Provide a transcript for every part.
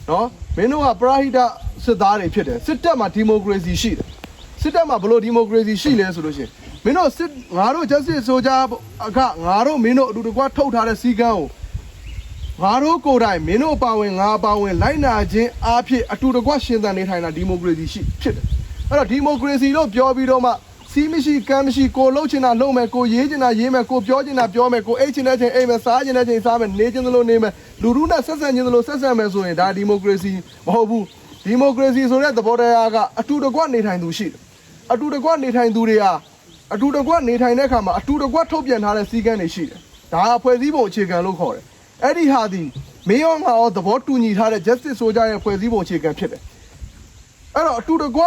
နော်မင်းတို့ကပရာဟိတစစ်သားတွေဖြစ်တယ်စစ်တပ်မှာဒီမိုကရေစီရှိတယ်စစ်တပ်မှာဘလို့ဒီမိုကရေစီရှိလဲဆိုလို့ရှိရင်မင်းတို့စစ်ငါတို့ justice ဆိုကြအခငါတို့မင်းတို့အတူတကွထုတ်ထားတဲ့စီကန်းကိုငါတို့ကိုယ်တိုင်မင်းတို့ပါဝင်ငါပါဝင်လိုက်နာခြင်းအားဖြင့်အတူတကွရှင်သန်နေထိုင်တာဒီမိုကရေစီရှိဖြစ်တယ်အဲ့တော့ဒီမိုကရေစီလို့ပြောပြီးတော့မှစီးမရှိကမ်းမရှိကိုလှုပ်ချင်တာလှုပ်မယ်ကိုရေးချင်တာရေးမယ်ကိုပြောချင်တာပြောမယ်ကိုအိတ်ချင်တဲ့ချိန်အိတ်မယ်စားချင်တဲ့ချိန်စားမယ်နေချင်သလိုနေမယ်လူထုနဲ့ဆက်ဆံချင်သလိုဆက်ဆံမယ်ဆိုရင်ဒါဒီမိုကရေစီမဟုတ်ဘူးဒီမိုကရေစီဆိုတဲ့သဘောတရားကအတူတကွနေထိုင်သူရှိတယ်အတူတကွနေထိုင်သူတွေဟာအတူတကွနေထိုင်တဲ့အခါမှာအတူတကွထုတ်ပြန်ထားတဲ့စည်းကမ်းတွေရှိတယ်ဒါကဖွဲ့စည်းပုံအခြေခံလို့ခေါ်တယ်အဲ့ဒီဟာဒီမင်းရောငါရောသဘောတူညီထားတဲ့ justice ဆိုကြရဲ့ဖွဲ့စည်းပုံအခြေခံဖြစ်တယ်အဲ့တော့အတူတက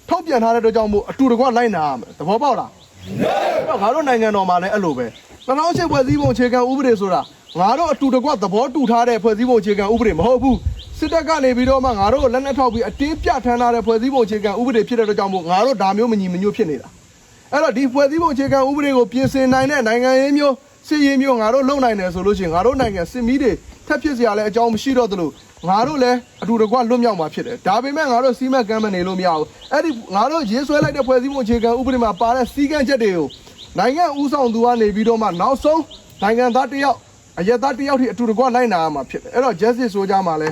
ွထုတ်ပြန်ထားတဲ့အတွက်ကြောင့်မို့အတူတကွလိုက်နာရမယ်သဘောပေါက်လားအဲ့တော့ငါတို့နိုင်ငံတော်မှာလည်းအဲ့လိုပဲ2008ဖွဲ့စည်းပုံအခြေခံဥပဒေဆိုတာငါတို့အတူတကွသဘောတူထားတဲ့ဖွဲ့စည်းပုံအခြေခံဥပဒေမဟုတ်ဘူးစစ်တပ်ကနေပြီးတော့မှငါတို့လက်နက်ထောက်ပြီးအတင်းပြထမ်းထားတဲ့ဖွဲ့စည်းပုံအခြေခံဥပဒေဖြစ်တဲ့အတွက်ကြောင့်မို့ငါတို့ဒါမျိုးမညီမညွတ်ဖြစ်နေတာအဲ့တော့ဒီဖွဲ့စည်းပုံအခြေခံဥပဒေကိုပြင်ဆင်နိုင်တဲ့နိုင်ငံရေးမျိုးစစ်ရေးမျိုးငါတို့လုံနိုင်တယ်ဆိုလို့ရှိရင်ငါတို့နိုင်ငံစစ်မီးတွေထပ်ဖြစ်စရာလည်းအကြောင်းမရှိတော့သလိုငါတို့လည်းအတူတကွလွတ်မြောက်မှာဖြစ်တယ်ဒါပေမဲ့ငါတို့စီးမက်ကမ်းမနေလို့မရဘူးအဲ့ဒီငါတို့ရေးဆွဲလိုက်တဲ့ဖွဲ့စည်းပုံအခြေခံဥပဒေမှာပါတဲ့စီးကမ်းချက်တွေကိုနိုင်ငံဦးဆောင်သူကနေပြီးတော့မှနောက်ဆုံးနိုင်ငံသားတယောက်အရက်သားတယောက်ထိအတူတကွလိုက်နာရမှာဖြစ်တယ်အဲ့တော့ justice ဆိုကြမှာလဲ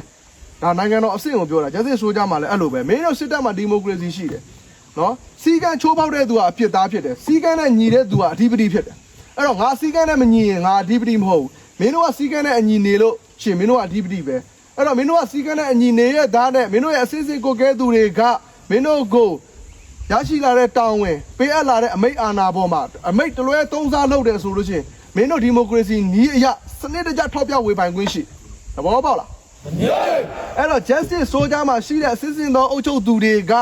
ဒါနိုင်ငံတော်အဆင့်ကိုပြောတာ justice ဆိုကြမှာလဲအဲ့လိုပဲမင်းတို့စစ်တပ်မှာဒီမိုကရေစီရှိတယ်နော်စီကံချိုးပေါက်တဲ့သူကအဖြစ်သားဖြစ်တယ်စီကံနဲ့ညီတဲ့သူကအဓိပတိဖြစ်တယ်အဲ့တော့ငါစီကံနဲ့မညီရင်ငါအဓိပတိမဟုတ်ဘူးမင်းတို့ကစီကံနဲ့အညီနေလို့ရှင်မင်းတို့ကအဓိပတိပဲအဲ့တော့မင်းတို့ကစီကံနဲ့အညီနေရဲ့သားနဲ့မင်းတို့ရဲ့အစစ်စစ်ကိုကဲသူတွေကမင်းတို့ကိုရရှိလာတဲ့တောင်းဝင်ပေးအပ်လာတဲ့အမိတ်အာဏာပေါ်မှာအမိတ်တလွဲသုံးစားလုပ်တယ်ဆိုလို့ရှင်မင်းတို့ဒီမိုကရေစီနီးအရစနစ်တကျထောက်ပြဝေဖန်ခွင့်ရှိသဘောပေါက်လားအဲ့တော့ justice ဆိုကြမှာရှိတဲ့အစစ်စစ်သောအုပ်ချုပ်သူတွေ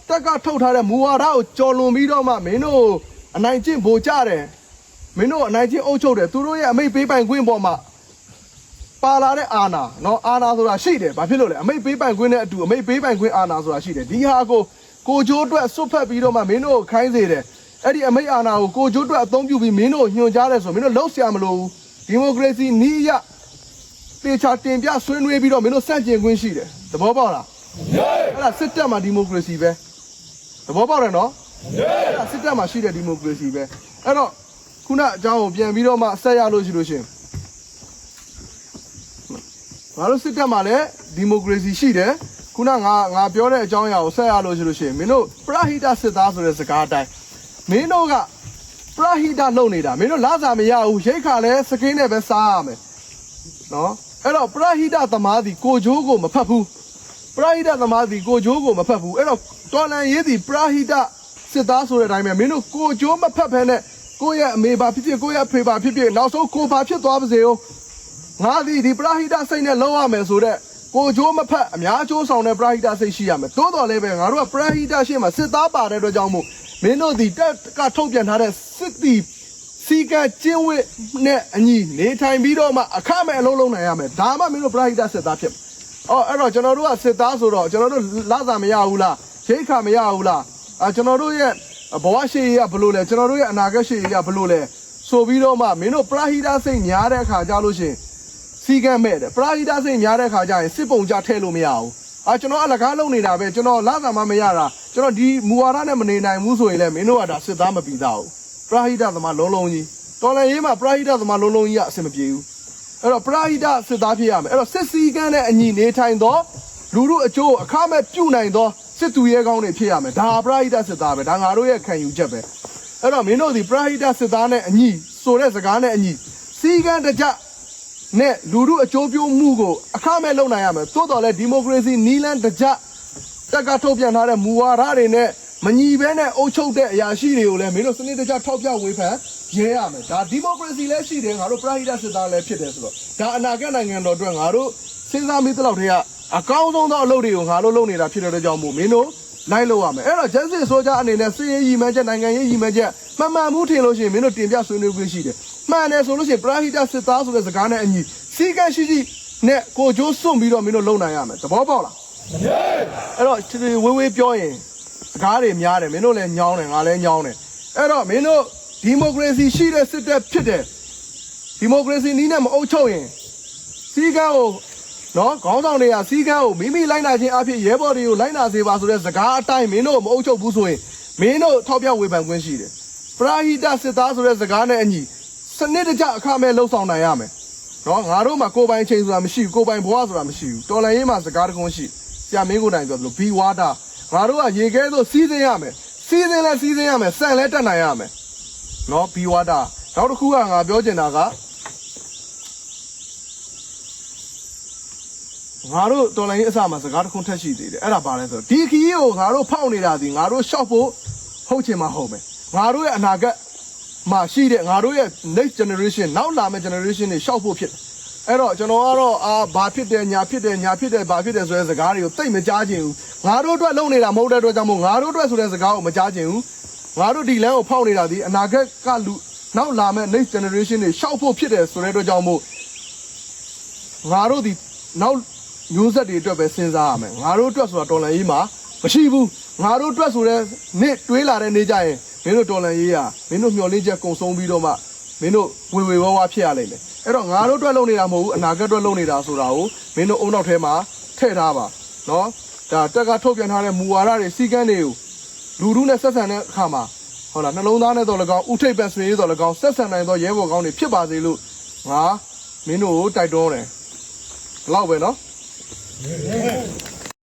ကတက်ကထုတ်ထားတဲ့မူဝါဒကိုကြော်လွန်ပြီးတော့မှမင်းတို့အနိုင်ကျင့်ဗိုလ်ကြတယ်မင်းတို့အနိုင်ကျင့်အုပ်ချုပ်တယ်သူတို့ရဲ့အမိတ်ပေးပိုင်ခွင့်ပေါ်မှာပါလာတဲ့အာဏာနော်အာဏာဆိုတာရှိတယ်ဘာဖြစ်လို့လဲအမိတ်ပေးပိုင်ခွင့်နဲ့အတူအမိတ်ပေးပိုင်ခွင့်အာဏာဆိုတာရှိတယ်ဒီဟာကိုကျိုးအတွက်စွတ်ဖက်ပြီးတော့မှမင်းတို့ခိုင်းစေတယ်အဲ့ဒီအမိတ်အာဏာကိုကျိုးအတွက်အသုံးပြုပြီးမင်းတို့ညွှန်ကြားတယ်ဆိုမင်းတို့လှုပ်ရှားမလို့ဒီမိုကရေစီနီးရတေချာတင်ပြဆွေးနွေးပြီးတော့မင်းတို့စန့်ကျင်ခွင့်ရှိတယ်သဘောပေါက်လားအဲ့ဒါစစ်တပ်မှာဒီမိုကရေစီပဲသဘောပေါက်တယ်နော်အဲ့ဒါစစ်တပ်မှာရှိတဲ့ဒီမိုကရေစီပဲအဲ့တော့ခုနအကြောင်းကိုပြန်ပြီးတော့မှဆက်ရလို့ရှိလို့ရှင်ငါတို့စစ်တပ်မှာလည်းဒီမိုကရေစီရှိတယ်ခုနငါပြောတဲ့အကြောင်းအရာကိုဆက်ရလို့ရှိလို့ရှင်မင်းတို့ပရဟိတစစ်သားဆိုတဲ့စကားအတိုင်းမင်းတို့ကပရဟိတလုပ်နေတာမင်းတို့လစာမရဘူးရိတ်ခါလဲစကင်းနဲ့ပဲစားရမယ်နော်အဲ့တော့ပရဟိတသမားစီကိုဂျိုးကိုမဖတ်ဘူးပရဟိတသမားစီကိုဂျိုးကိုမဖတ်ဘူးအဲ့တော့တော်လန်ရေးစီပရဟိတစစ်သားဆိုတဲ့အတိုင်းပဲမင်းတို့ကိုဂျိုးမဖတ်ဖဲနဲ့ကိုရဲ့အမေပါဖြစ်ဖြစ်ကိုရဲ့အဖေပါဖြစ်ဖြစ်နောက်ဆုံးကိုပါဖြစ်သွားပါစေဦးငါဒီပရဟိတစိတ်နဲ့လုံးရမယ်ဆိုတဲ့ကိုဂျိုးမဖတ်အများကျိုးဆောင်တဲ့ပရဟိတစိတ်ရှိရမယ်တိုးတော်လည်းပဲငါတို့ကပရဟိတရှေ့မှာစစ်သားပါတဲ့အတွက်ကြောင့်မို့မင်းတို့ဒီတက်ကထုတ်ပြန်ထားတဲ့စစ်တီစီကကျင်းဝစ်နဲ့အညီနေထိုင်ပြီးတော့မှအခမဲ့အလုံးလုံးနိုင်ရမယ်ဒါမှမင်းတို့ပရဟိတစစ်သားဖြစ်အော်အဲ့တော့ကျွန်တော်တို့ကစစ်သားဆိုတော့ကျွန်တော်တို့လစာမရဘူးလားရိတ်ခါမရဘူးလားကျွန်တော်တို့ရဲ့ဘဝရှိရဘလို့လဲကျွန်တော်တို့ရဲ့အနာဂတ်ရှိရဘလို့လဲဆိုပြီးတော့မှမင်းတို့ပရဟိတစိတ်များတဲ့အခါကြလို့ရှင်စီကံမဲ့တယ်ပရဟိတစိတ်များတဲ့အခါကျရင်စစ်ပုံကြထည့်လို့မရဘူးကျွန်တော်အလကားလုပ်နေတာပဲကျွန်တော်လစာမရတာကျွန်တော်ဒီမူဝါဒနဲ့မနေနိုင်ဘူးဆိုရင်လည်းမင်းတို့ကဒါစစ်သားမပြီးသားဘူးပရဟိတသမားလုံးလုံးကြီးတော်လည်းရေးမှာပရဟိတသမားလုံးလုံးကြီးကအဆင်မပြေဘူးအဲ့တော့ပရဟိတစစ်သားဖြစ်ရမယ်အဲ့တော့စစ်စည်းကမ်းနဲ့အညီနေထိုင်တော့လူတို့အကျိုးအခမဲ့ပြုနိုင်တော့စစ်သူရဲကောင်းတွေဖြစ်ရမယ်ဒါပရဟိတစစ်သားပဲဒါငါတို့ရဲ့ခံယူချက်ပဲအဲ့တော့မင်းတို့ဒီပရဟိတစစ်သားနဲ့အညီဆိုတဲ့စကားနဲ့အညီစီကံတကြနဲ့လူတို့အကျိုးပြုမှုကိုအခမဲ့လုပ်နိုင်ရမယ်သို့တော်လည်းဒီမိုကရေစီနီးလန်းတကြတက်ကထုတ်ပြန်ထားတဲ့မူဝါဒတွေနဲ့မညီဘဲနဲ့အုပ်ချုပ်တဲ့အရာရှိတွေကိုလည်းမင်းတို့စနစ်တကျထောက်ပြဝေဖန်ရဲရမယ်ဒါဒီမိုကရေစီလည်းရှိတယ်ငါတို့ပရဟိတစစ်သားလည်းဖြစ်တယ်ဆိုတော့ဒါအနာဂတ်နိုင်ငံတော်အတွက်ငါတို့စဉ်းစားမိသလောက်တည်းကအကောင်းဆုံးသောအလုပ်တွေကိုငါတို့လုပ်နေတာဖြစ်တဲ့ကြောင့်မို့မင်းတို့လိုက်လို့ရမယ်အဲ့တော့ justice ဆိုကြအနေနဲ့စစ်ရေးရည်မှန်းချက်နိုင်ငံရေးရည်မှန်းချက်မှန်မှန်မှုထင်လို့ရှိရင်မင်းတို့တင်ပြဆွေးနွေးခွင့်ရှိတယ်မှန်တယ်ဆိုလို့ရှိရင်ပရဟိတစစ်သားဆိုတဲ့စကားနဲ့အညီစီကံရှိနဲ့ကိုကျိုးစွန့်ပြီးတော့မင်းတို့လုပ်နိုင်ရမယ်သဘောပေါက်လားအဲ့တော့ဝေးဝေးပြောရင်စကားတွေများတယ်မင်းတို့လည်းညောင်းတယ်ငါလည်းညောင်းတယ်အဲ့တော့မင်းတို့ဒီမိုကရေစီရှိတဲ့စစ်တပ်ဖြစ်တယ်ဒီမိုကရေစီနီးနဲ့မအုပ်ချုပ်ရင်စီကံကို နော်ခေါင်းဆောင်တွေကစီကန်းကိုမိမိလိုက်နာခြင်းအဖြစ်ရဲဘော်တွေကိုလိုက်နာစေပါဆိုတဲ့စကားအတိုင်းမင်းတို့မအုပ်ချုပ်ဘူးဆိုရင်မင်းတို့ထောက်ပြဝေဖန်ခွင့်ရှိတယ်ပရာဟိတစစ်သားဆိုတဲ့စကားနဲ့အညီစနစ်တကျအခမဲ့လှုပ်ဆောင်နိုင်ရမယ်နော်ငါတို့မှာကိုယ်ပိုင်ချိန်ဆိုတာမရှိဘူးကိုယ်ပိုင်ဘဝဆိုတာမရှိဘူးတော်လိုင်းရေးမှာစကားတကုန်းရှိဆရာမင်းကိုယ်တိုင်ပြောသလိုဘီဝါတာငါတို့ကရေခဲဆိုစီးစင်းရမယ်စီးစင်းလဲစီးစင်းရမယ်စံလဲတက်နိုင်ရမယ်နော်ဘီဝါတာနောက်တစ်ခုကငါပြောချင်တာကငါတို့တော်လိုင်းရေးအစမှာစကားတခုထက်ရှိသေးတယ်အဲ့ဒါပါလဲဆိုဒီခီးကိုငါတို့ဖောက်နေတာဒီငါတို့ရှောက်ဖို့ဟုတ်ချင်မှဟုတ်မယ်ငါတို့ရဲ့အနာဂတ်မှာရှိတဲ့ငါတို့ရဲ့ next generation နောက်လာမယ့် generation တွေရှောက်ဖို့ဖြစ်တယ်အဲ့တော့ကျွန်တော်ကတော့ဘာဖြစ်တယ်ညာဖြစ်တယ်ဘာဖြစ်တယ်ဆိုတဲ့စကားတွေကိုသိမကြားချင်ဘူးငါတို့အတွက်လုပ်နေတာမဟုတ်တဲ့အတွက်ကြောင့်မို့ငါတို့အတွက်ဆိုတဲ့စကားကိုမကြားချင်ဘူးငါတို့ဒီလမ်းကိုဖောက်နေတာဒီအနာဂတ်ကလူနောက်လာမယ့် next generation တွေရှောက်ဖို့ဖြစ်တယ်ဆိုတဲ့အတွက်ကြောင့်မို့ငါတို့ဒီနောက်မျိုးဆက်တွေအတွက်ပဲစဉ်းစားရမယ်ငါတို့အတွက်ဆိုတာတော်လန်ရေးမှာမရှိဘူးငါတို့အတွက်ဆိုတဲ့နေ့တွေးလာတဲ့နေ့ကျရင်မင်းတို့တော်လန်ရေးရမင်းတို့မျှော်လင့်ချက်ကုံဆုံးပြီးတော့မှမင်းတို့ဝေဝါးဖြစ်ရလိမ့်မယ်အဲ့တော့ငါတို့အတွက်လုပ်နေတာမဟုတ်ဘူးအနာဂတ်အတွက်လုပ်နေတာဆိုတာကိုမင်းတို့အုံနောက်ထဲမှာထည့်ထားပါနော်ဒါတက်ကထုတ်ပြန်ထားတဲ့မူဝါဒတွေစီကန်းတွေကိုလူထုနဲ့ဆက်ဆံတဲ့အခါမှာဟုတ်လားနှလုံးသားနဲ့တော့၎င်းဥထိပ်ပတ်ဆွေးရတော့၎င်းဆက်ဆံနိုင်သောရဲဘော်ကောင်းတွေဖြစ်ပါစေလို့ငါမင်းတို့ကိုတိုက်တွန်းတယ်ဘယ်လောက်ပဲနော်